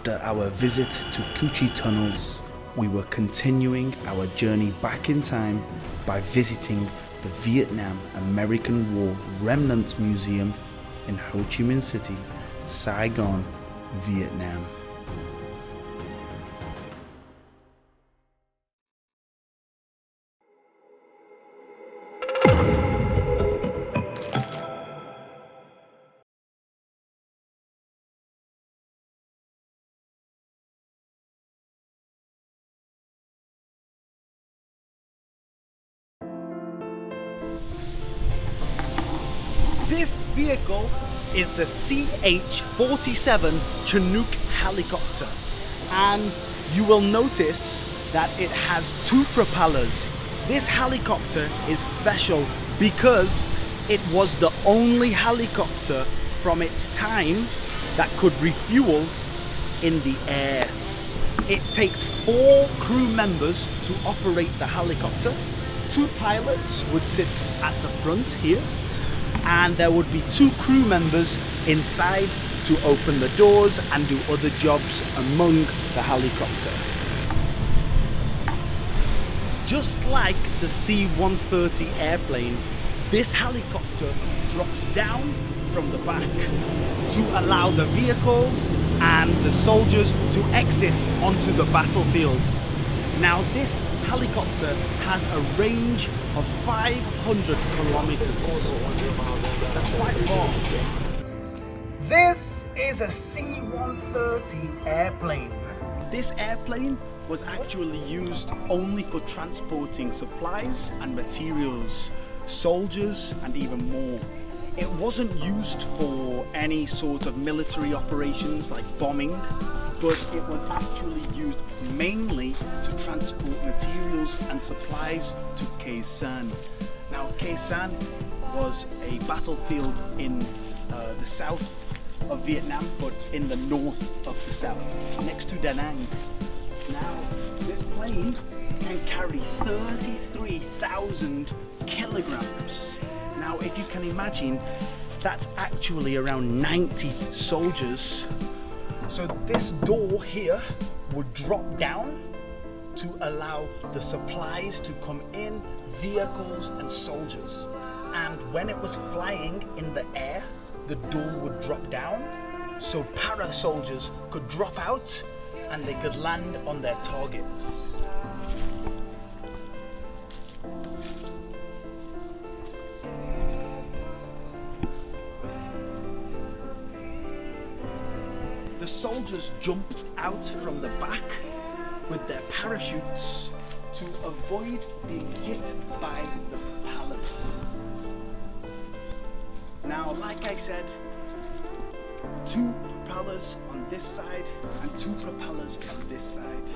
After our visit to Cu Chi tunnels, we were continuing our journey back in time by visiting the Vietnam American War Remnants Museum in Ho Chi Minh City, Saigon, Vietnam. This vehicle is the CH47 Chinook helicopter, and you will notice that it has two propellers. This helicopter is special because it was the only helicopter from its time that could refuel in the air. It takes 4 crew members to operate the helicopter. 2 pilots would sit at the front here, and there would be 2 crew members inside to open the doors and do other jobs among the helicopter. Just like the C-130 airplane, this helicopter drops down from the back to allow the vehicles and the soldiers to exit onto the battlefield. Now this helicopter has a range of 500 kilometers. That's quite far. This is a C-130 airplane. This airplane was actually used only for transporting supplies and materials, soldiers and even more. It wasn't used for any sort of military operations like bombing, but it was actually used mainly to transport materials and supplies to Khe Sanh. Now Khe Sanh was a battlefield in the south of Vietnam, but in the north of the south, next to Da Nang. Now this plane can carry 33,000 kilograms. Now if you can imagine, that's actually around 90 soldiers. So this door here would drop down to allow the supplies to come in, vehicles and soldiers. And when it was flying in the air, the door would drop down so para soldiers could drop out and they could land on their targets. The soldiers jumped out from the back with their parachutes to avoid being hit by the propellers. Now, like I said, 2 propellers on this side and 2 propellers on this side.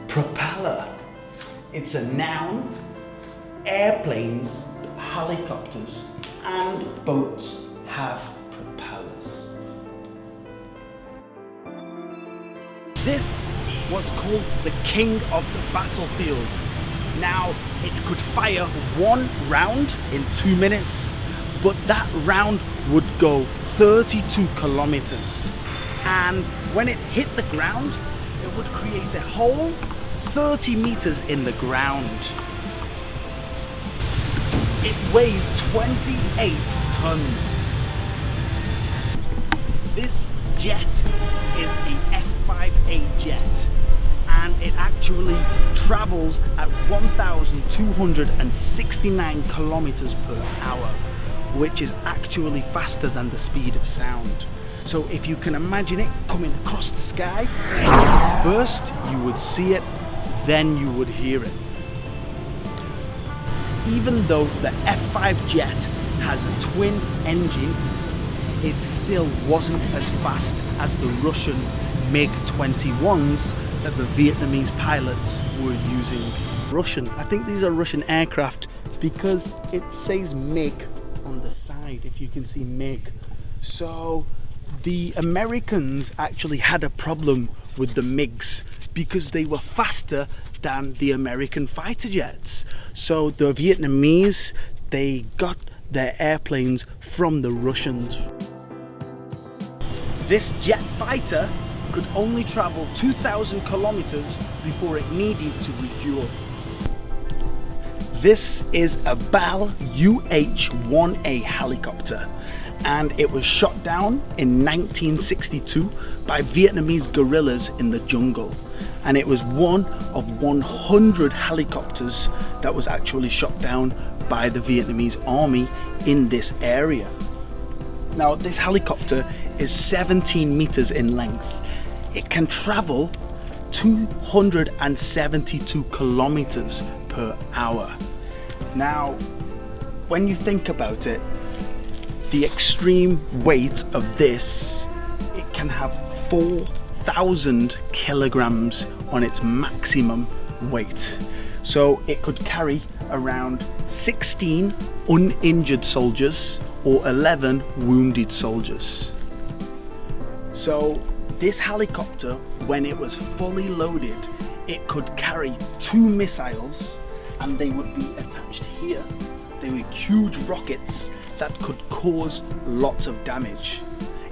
Propeller. It's a noun. Airplanes, helicopters, and boats have propellers. This was called the king of the battlefield. Now, it could fire 1 round in 2 minutes, but that round would go 32 kilometers. And when it hit the ground, it would create a hole 30 meters in the ground. It weighs 28 tons. This jet is a F-5A jet, and it actually travels at 1,269 kilometers per hour, which is actually faster than the speed of sound. So if you can imagine it coming across the sky, first you would see it, then you would hear it. Even though the F-5 jet has a twin engine, it still wasn't as fast as the Russian MiG-21s that the Vietnamese pilots were using. Russian, I think these are Russian aircraft because it says MiG on the side, if you can see MiG. So the Americans actually had a problem with the MiGs because they were faster than the American fighter jets. So the Vietnamese, they got their airplanes from the Russians. This jet fighter could only travel 2,000 kilometers before it needed to refuel. This is a Bal UH-1A helicopter, and it was shot down in 1962 by Vietnamese guerrillas in the jungle. And it was one of 100 helicopters that was actually shot down by the Vietnamese army in this area. Now, this helicopter is 17 meters in length. It can travel 272 kilometers per hour. Now, when you think about it, the extreme weight of this, it can have 4,000 kilograms on its maximum weight. So it could carry around 16 uninjured soldiers or 11 wounded soldiers. So this helicopter, when it was fully loaded, it could carry 2 missiles, and they would be attached here. They were huge rockets that could cause lots of damage.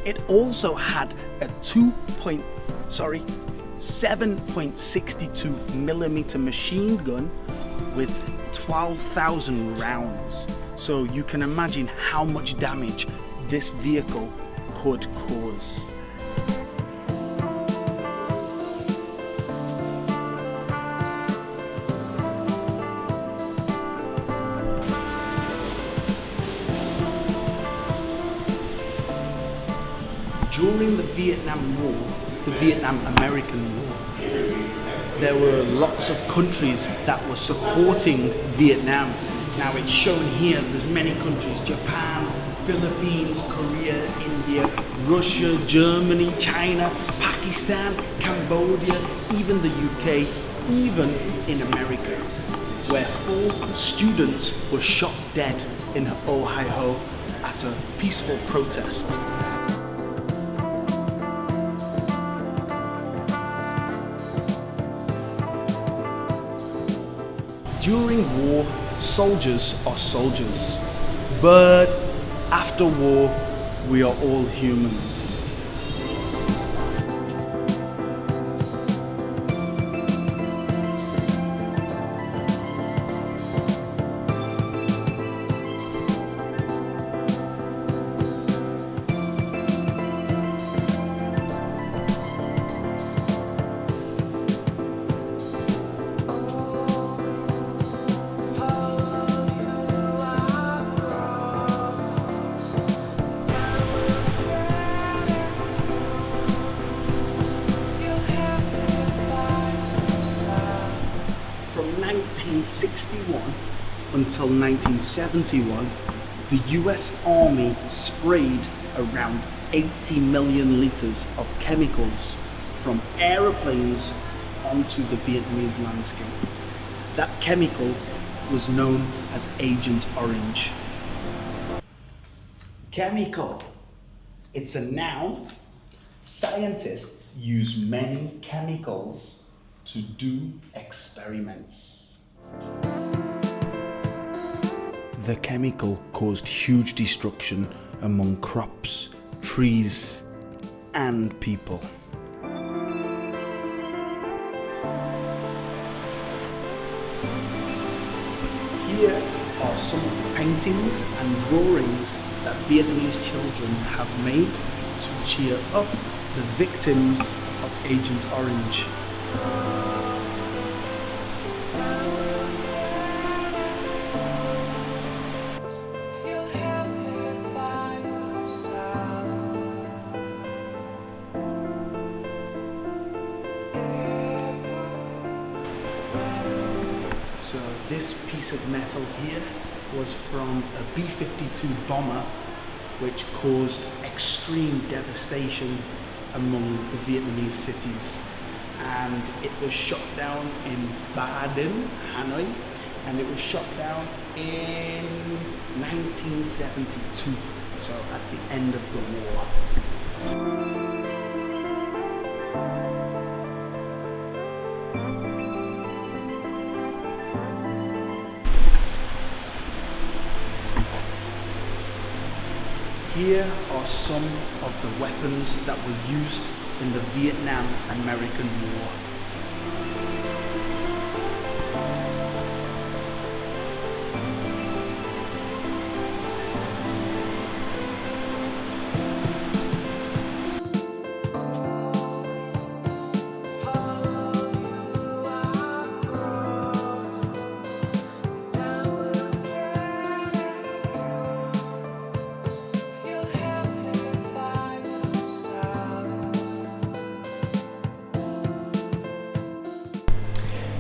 It also had a 7.62 millimeter machine gun with 12,000 rounds. So you can imagine how much damage this vehicle could cause. During the Vietnam War, the Vietnam-American War, there were lots of countries that were supporting Vietnam. Now it's shown here, there's many countries: Japan, Philippines, Korea, India, Russia, Germany, China, Pakistan, Cambodia, even the UK, even in America, where 4 students were shot dead in Ohio at a peaceful protest. During war, soldiers are soldiers, but after war, we are all humans. From 1961 until 1971, the US Army sprayed around 80 million liters of chemicals from aeroplanes onto the Vietnamese landscape. That chemical was known as Agent Orange. Chemical. It's a noun. Scientists use many chemicals to do experiments. The chemical caused huge destruction among crops, trees, and people. Here are some of the paintings and drawings that Vietnamese children have made to cheer up the victims of Agent Orange. So this piece of metal here was from a B-52 bomber, which caused extreme devastation among the Vietnamese cities. And it was shot down in Ba Dinh, Hanoi, and it was shot down in 1972, so at the end of the war. Here are some of the weapons that were used in the Vietnam-American War.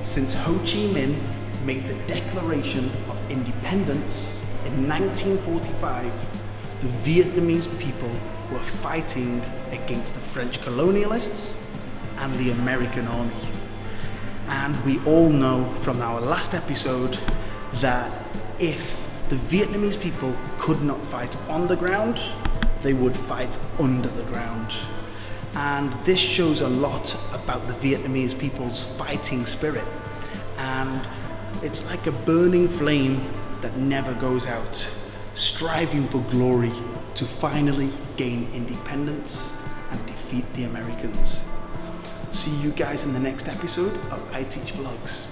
Since Ho Chi Minh made the Declaration of Independence in 1945, the Vietnamese people were fighting against the French colonialists and the American army. And we all know from our last episode that if the Vietnamese people could not fight on the ground, they would fight under the ground. And this shows a lot about the Vietnamese people's fighting spirit. And it's like a burning flame that never goes out, striving for glory to finally gain independence and defeat the Americans. See you guys in the next episode of iTeach Vlogs.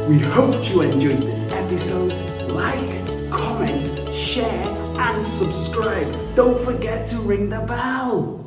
We hope you enjoyed this episode. Like, comment, share and subscribe. Don't forget to ring the bell.